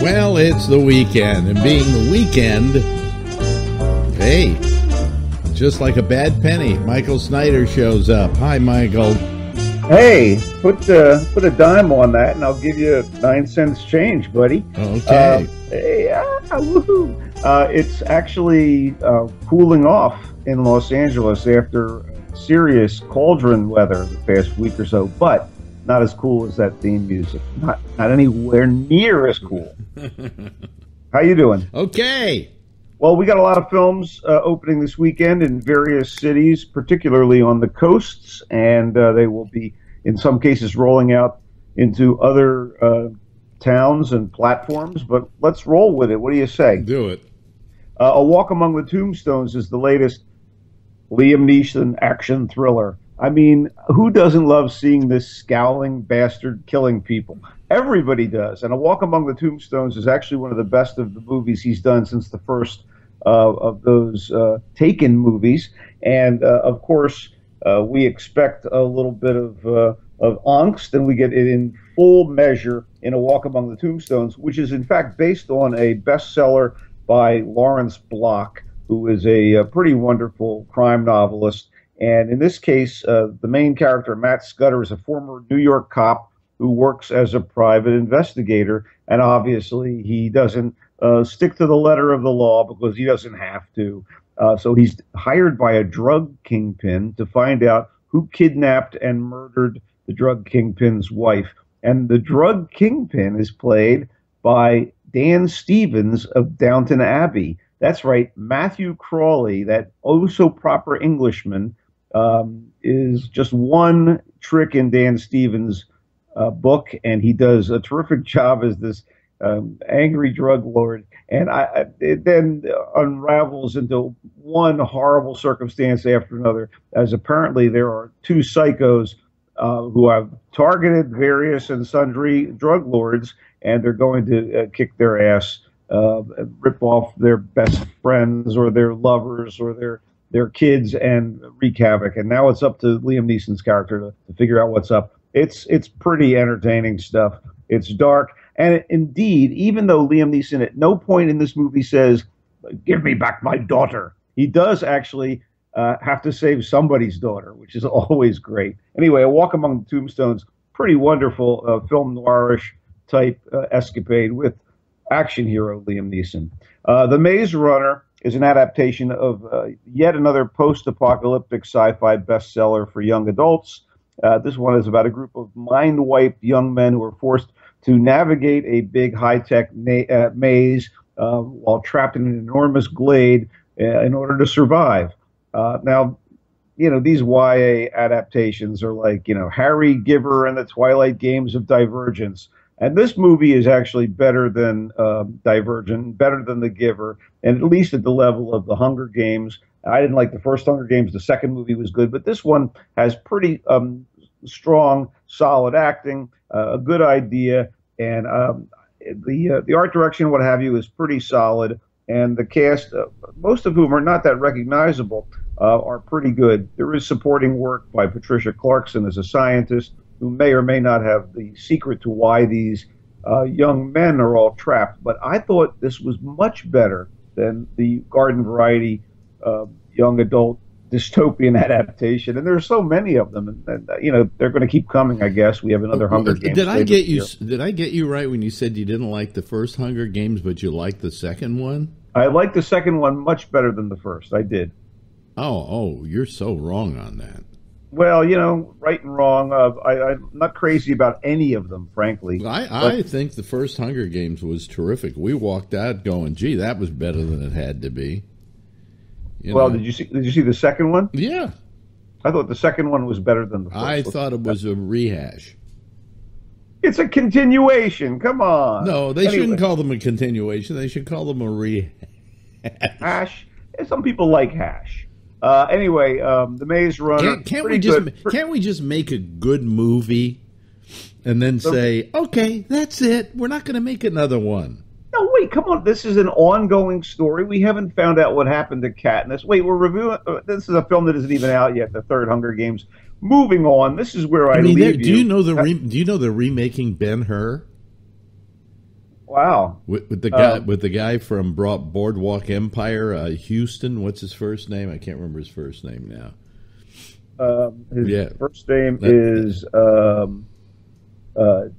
Well, it's the weekend, and being the weekend, hey, just like a bad penny, Michael Snyder shows up. Hi, Michael. Hey, put a dime on that, and I'll give you 9 cents change, buddy. Okay. Woohoo! It's actually cooling off in Los Angeles after serious cauldron weather the past week or so, but not as cool as that theme music. Not anywhere near as cool. How you doing? Okay. Well, we got a lot of films opening this weekend in various cities, particularly on the coasts, and they will be, in some cases, rolling out into other towns and platforms. But let's roll with it. What do you say? Do it. A Walk Among the Tombstones is the latest Liam Neeson action thriller. I mean, who doesn't love seeing this scowling bastard killing people? Everybody does. And A Walk Among the Tombstones is actually one of the best of the movies he's done since the first of those Taken movies. And, of course, we expect a little bit of angst, and we get it in full measure in A Walk Among the Tombstones, which is, in fact, based on a bestseller by Lawrence Block, who is a pretty wonderful crime novelist. And in this case, the main character, Matt Scudder, is a former New York cop who works as a private investigator. And obviously, he doesn't stick to the letter of the law because he doesn't have to. So he's hired by a drug kingpin to find out who kidnapped and murdered the drug kingpin's wife. And the drug kingpin is played by Dan Stevens of Downton Abbey. That's right, Matthew Crawley, that oh-so-proper Englishman, is just one trick in Dan Stevens' book, and he does a terrific job as this angry drug lord. And it then unravels into one horrible circumstance after another, as apparently there are two psychos who have targeted various and sundry drug lords, and they're going to kick their ass, rip off their best friends or their lovers or their kids and wreak havoc. And now it's up to Liam Neeson's character to figure out what's up. It's pretty entertaining stuff. It's dark. And indeed, even though Liam Neeson at no point in this movie says, "Give me back my daughter," he does actually have to save somebody's daughter, which is always great. Anyway, A Walk Among the Tombstones, pretty wonderful film noirish type escapade with action hero Liam Neeson. The Maze Runner is an adaptation of yet another post-apocalyptic sci-fi bestseller for young adults. This one is about a group of mind-wiped young men who are forced to navigate a big high-tech maze while trapped in an enormous glade in order to survive. Now, you know, these YA adaptations are like, you know, Harry Giver and the Twilight Games of Divergence. And this movie is actually better than Divergent, better than The Giver, and at least at the level of The Hunger Games. I didn't like the first Hunger Games. The second movie was good, but this one has pretty strong, solid acting, a good idea, and the art direction, what have you, is pretty solid. And the cast, most of whom are not that recognizable, are pretty good. There is supporting work by Patricia Clarkson as a scientist, who may or may not have the secret to why these young men are all trapped. But I thought this was much better than the garden variety young adult dystopian adaptation. And there are so many of them, and you know, they're going to keep coming, I guess. We have another Hunger Games. Did I get you right when you said you didn't like the first Hunger Games, but you liked the second one? I liked the second one much better than the first. I did. Oh, you're so wrong on that. Well, you know, right and wrong. I'm not crazy about any of them, frankly. I think the first Hunger Games was terrific. We walked out going, "Gee, that was better than it had to be." You know? Did you see the second one? Yeah, I thought the second one was better than the first. I thought it was a rehash. It's a continuation. Come on. No, they shouldn't call them a continuation. They should call them a rehash. Hash. Some people like hash. Anyway, The Maze Runner. Can't we just make a good movie and then say, okay, that's it. We're not going to make another one. No, wait, come on. This is an ongoing story. We haven't found out what happened to Katniss. Wait, we're reviewing. This is a film that isn't even out yet. The third Hunger Games. Moving on. This is where I leave you. Do you know they're remaking Ben-Hur? Wow. With the guy from Boardwalk Empire, Houston. What's his first name? I can't remember his first name now. His first name is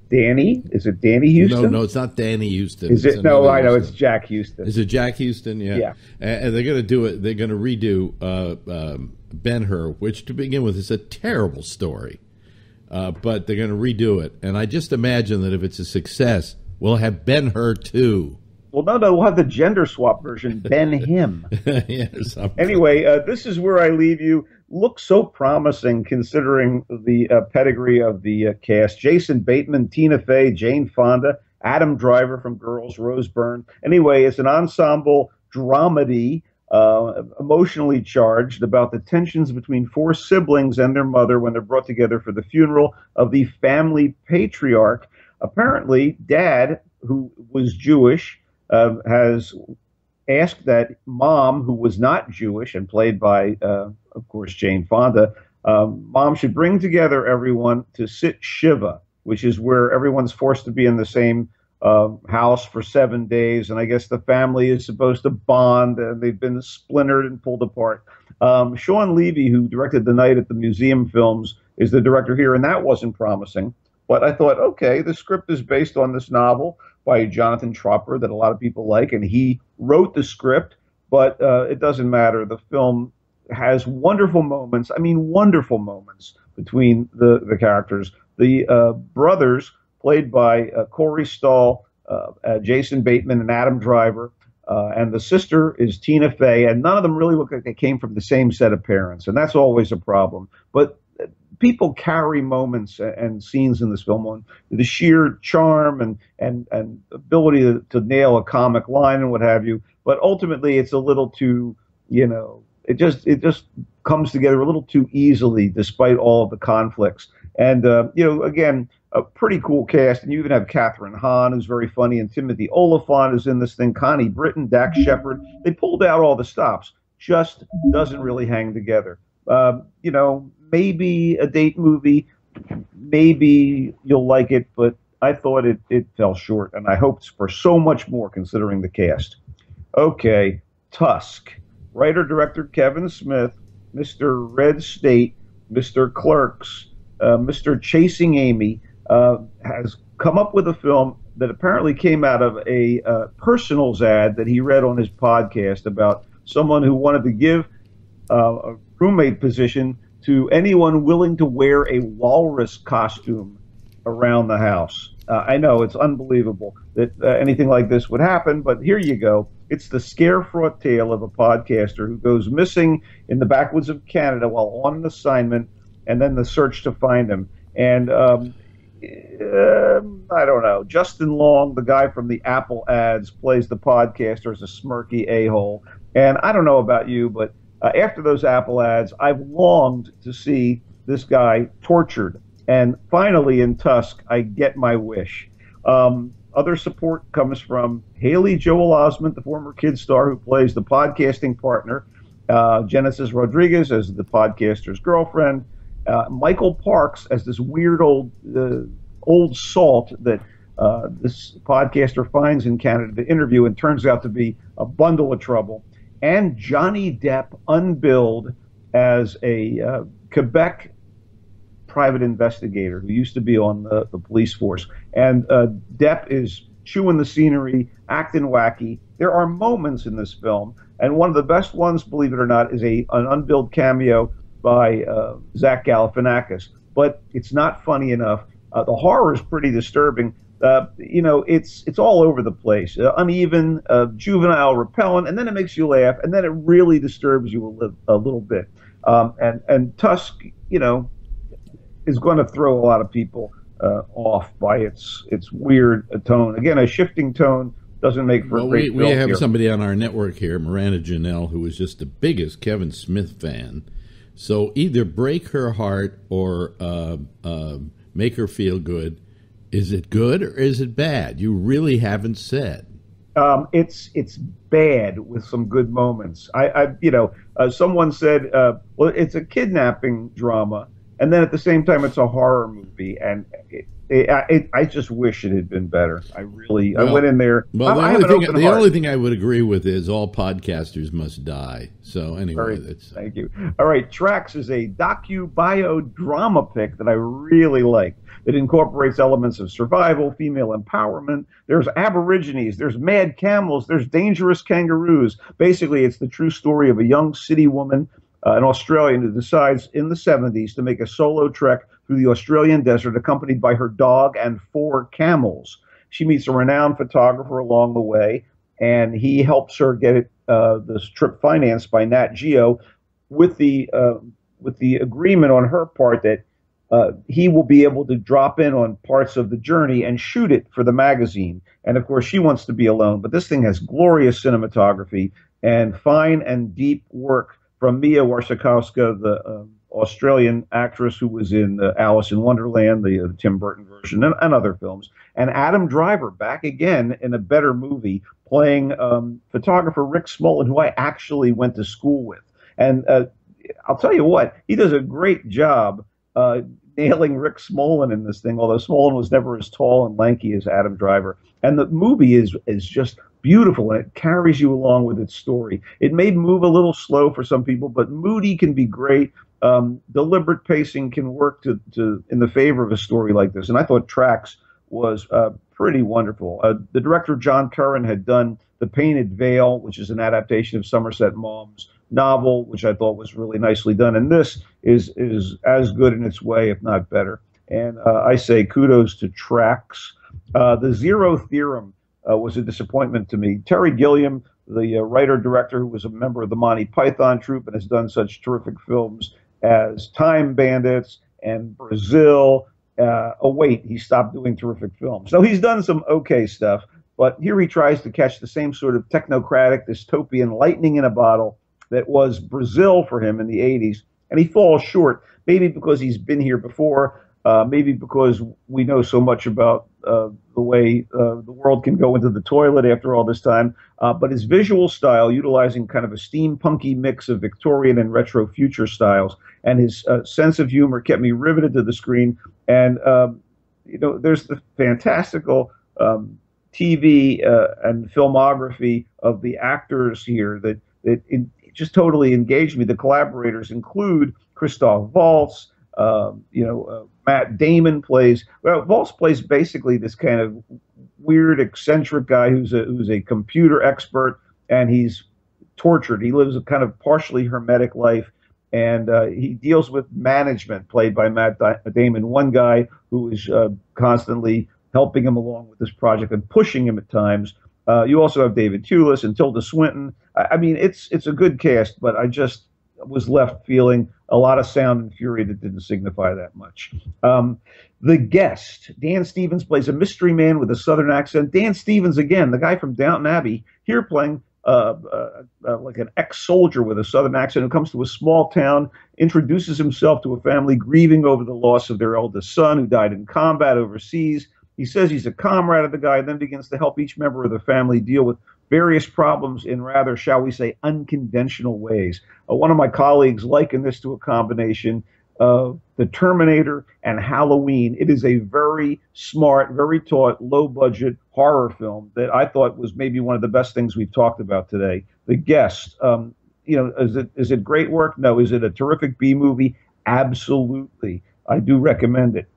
Danny. Is it Danny Houston? No, it's not Danny Houston. Is it? No, I know it's Jack Houston. Is it Jack Houston? Yeah. Yeah. And they're going to do it. They're going to redo Ben-Hur, which to begin with is a terrible story, but they're going to redo it. And I just imagine that if it's a success, we'll have Ben-Hur too. Well, no, we'll have the gender swap version, Ben-Him. Yes. Anyway, this is where I leave you. Looks so promising considering the pedigree of the cast. Jason Bateman, Tina Fey, Jane Fonda, Adam Driver from Girls, Rose Byrne. Anyway, it's an ensemble dramedy, emotionally charged about the tensions between four siblings and their mother when they're brought together for the funeral of the family patriarch. Apparently, Dad, who was Jewish, has asked that Mom, who was not Jewish and played by, of course, Jane Fonda, Mom should bring together everyone to sit Shiva, which is where everyone's forced to be in the same house for 7 days. And I guess the family is supposed to bond, and they've been splintered and pulled apart. Sean Levy, who directed The Night at the Museum films, is the director here, and that wasn't promising. But I thought, okay, the script is based on this novel by Jonathan Tropper that a lot of people like, and he wrote the script, but it doesn't matter. The film has wonderful moments. I mean, wonderful moments between the characters. The brothers, played by Corey Stoll, Jason Bateman, and Adam Driver, and the sister is Tina Fey, and none of them really look like they came from the same set of parents, and that's always a problem. But people carry moments and scenes in this film on the sheer charm and ability to nail a comic line and what have you. But ultimately, it's a little too, it just comes together a little too easily, despite all of the conflicts. And again, a pretty cool cast. And you even have Catherine Hahn, who's very funny, and Timothy Oliphant is in this thing. Connie Britton, Dax Shepard. They pulled out all the stops. Just doesn't really hang together. Maybe a date movie, maybe you'll like it, but I thought it fell short, and I hoped for so much more considering the cast. Okay, Tusk. Writer-director Kevin Smith, Mr. Red State, Mr. Clerks, Mr. Chasing Amy, has come up with a film that apparently came out of a personals ad that he read on his podcast about someone who wanted to give a roommate position to anyone willing to wear a walrus costume around the house. I know, it's unbelievable that anything like this would happen, but here you go. It's the scare-fraught tale of a podcaster who goes missing in the backwoods of Canada while on an assignment, and then the search to find him. And I don't know. Justin Long, the guy from the Apple ads, plays the podcaster as a smirky a-hole. And I don't know about you, but after those Apple ads, I've longed to see this guy tortured. And finally, in Tusk, I get my wish. Other support comes from Haley Joel Osment, the former kid star who plays the podcasting partner, Genesis Rodriguez as the podcaster's girlfriend, Michael Parks as this weird old salt that this podcaster finds in Canada to interview and turns out to be a bundle of trouble, and Johnny Depp unbilled as a Quebec private investigator who used to be on the police force. And Depp is chewing the scenery, acting wacky. There are moments in this film, and one of the best ones, believe it or not, is an unbilled cameo by Zach Galifianakis. But it's not funny enough. The horror is pretty disturbing. It's all over the place, uneven, juvenile, repellent, and then it makes you laugh, and then it really disturbs you a little bit. And Tusk, is going to throw a lot of people off by its weird tone. Again, a shifting tone doesn't make for a great film. We have here. Somebody on our network here, Miranda Janelle, who is just the biggest Kevin Smith fan. So either break her heart or make her feel good. Is it good or is it bad? You really haven't said. It's bad with some good moments. Someone said, well, it's a kidnapping drama. and then at the same time, it's a horror movie, and I just wish it had been better. I went Well, in there. well, I have an open the heart. only thing I would agree with is all podcasters must die. So anyway, Very, that's thank you. All right, Tracks is a docu-bio drama pick that I really like. It incorporates elements of survival, female empowerment. There's aborigines, there's mad camels, there's dangerous kangaroos. Basically, it's the true story of a young city woman, an Australian, who decides in the 70s to make a solo trek through the Australian desert, accompanied by her dog and 4 camels. She meets a renowned photographer along the way, and he helps her get this trip financed by Nat Geo, with the agreement on her part that he will be able to drop in on parts of the journey and shoot it for the magazine. And of course, she wants to be alone. But this thing has glorious cinematography and fine and deep work from Mia Wasikowska, the Australian actress who was in Alice in Wonderland, the Tim Burton version, and other films. And Adam Driver back again in a better movie, playing photographer Rick Smolin, who I actually went to school with. And I'll tell you what, he does a great job nailing Rick Smolin in this thing, although Smolin was never as tall and lanky as Adam Driver. And the movie is just beautiful, and it carries you along with its story. It may move a little slow for some people, but moody can be great. Deliberate pacing can work to in the favor of a story like this. And I thought Tracks was pretty wonderful. The director, John Curran, had done The Painted Veil, which is an adaptation of Somerset Maugham's novel, which I thought was really nicely done. And this is as good in its way, if not better. And I say kudos to Tracks. The Zero Theorem was a disappointment to me. Terry Gilliam, the writer-director who was a member of the Monty Python troupe and has done such terrific films as Time Bandits and Brazil. Oh, wait, he stopped doing terrific films. So he's done some okay stuff, but here he tries to catch the same sort of technocratic, dystopian lightning in a bottle that was Brazil for him in the 80s, and he falls short, maybe because he's been here before, maybe because we know so much about the way the world can go into the toilet after all this time, but his visual style, utilizing kind of a steampunky mix of Victorian and retro future styles, and his sense of humor kept me riveted to the screen. And there's the fantastical TV and filmography of the actors here that it just totally engaged me. The collaborators include Christoph Waltz. Matt Damon plays. Well, Waltz plays basically this kind of weird, eccentric guy who's a computer expert, and he's tortured. He lives a kind of partially hermetic life, and he deals with management, played by Matt Damon, one guy who is constantly helping him along with this project and pushing him at times. You also have David Thewlis and Tilda Swinton. I mean, it's a good cast, but I just was left feeling a lot of sound and fury that didn't signify that much. The Guest. Dan Stevens plays a mystery man with a southern accent. Dan Stevens, again, the guy from Downton Abbey, here playing like an ex-soldier with a southern accent who comes to a small town, introduces himself to a family grieving over the loss of their eldest son who died in combat overseas. He says he's a comrade of the guy, then begins to help each member of the family deal with various problems in rather, shall we say, unconventional ways. One of my colleagues likened this to a combination of The Terminator and Halloween. It is a very smart, very taut, low-budget horror film that I thought was maybe one of the best things we've talked about today. The Guest. Is it great work? No. Is it a terrific B movie? Absolutely. I do recommend it.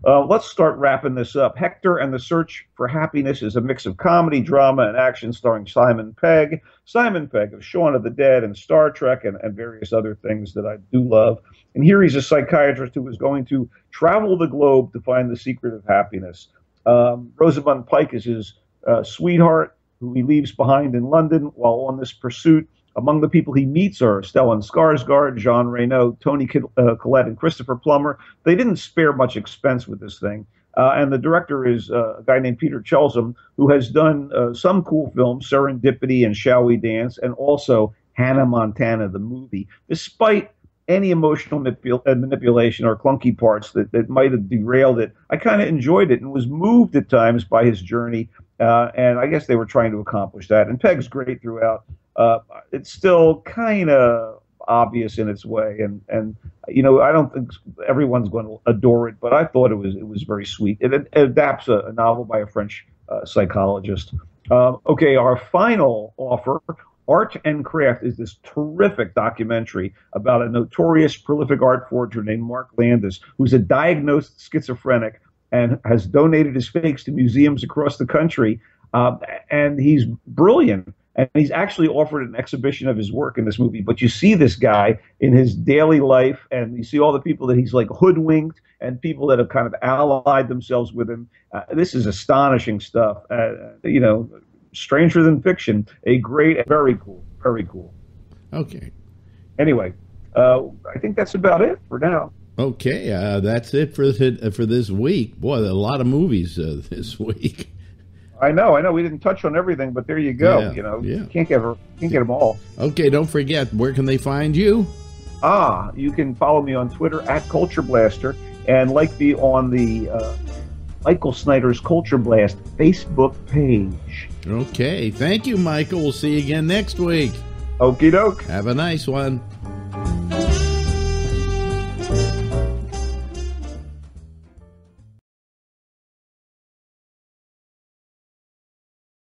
Let's start wrapping this up. Hector and the Search for Happiness is a mix of comedy, drama, and action starring Simon Pegg. Simon Pegg of Shaun of the Dead and Star Trek and various other things that I do love. And here he's a psychiatrist who is going to travel the globe to find the secret of happiness. Rosamund Pike is his sweetheart, who he leaves behind in London while on this pursuit. Among the people he meets are Stellan Skarsgård, Jean Reno, Toni Collette, and Christopher Plummer. They didn't spare much expense with this thing. And the director is a guy named Peter Chelsom, who has done some cool films, Serendipity and Shall We Dance, and also Hannah Montana, the movie. Despite any emotional manipulation or clunky parts that might have derailed it, I kind of enjoyed it and was moved at times by his journey. And I guess they were trying to accomplish that. And Pegg's great throughout. It's still kind of, obvious in its way, and I don't think everyone's going to adore it, but I thought it was very sweet. It adapts a novel by a French psychologist. Okay, our final offer. Art and Craft is this terrific documentary about a notorious prolific art forger named Mark Landis, who's a diagnosed schizophrenic and has donated his fakes to museums across the country. And he's brilliant. And he's actually offered an exhibition of his work in this movie. But you see this guy in his daily life, and you see all the people that he's like hoodwinked and people that have kind of allied themselves with him. This is astonishing stuff. Stranger than fiction. Very cool. Very cool. Okay. Anyway, I think that's about it for now. Okay, that's it for this week. Boy, there are a lot of movies this week. I know. We didn't touch on everything, but there you go. Yeah. Can't get them all. Okay, don't forget, where can they find you? You can follow me on Twitter at Culture Blaster, and like me on the Michael Snyder's Culture Blast Facebook page. Okay, thank you, Michael. We'll see you again next week. Okie doke. Have a nice one.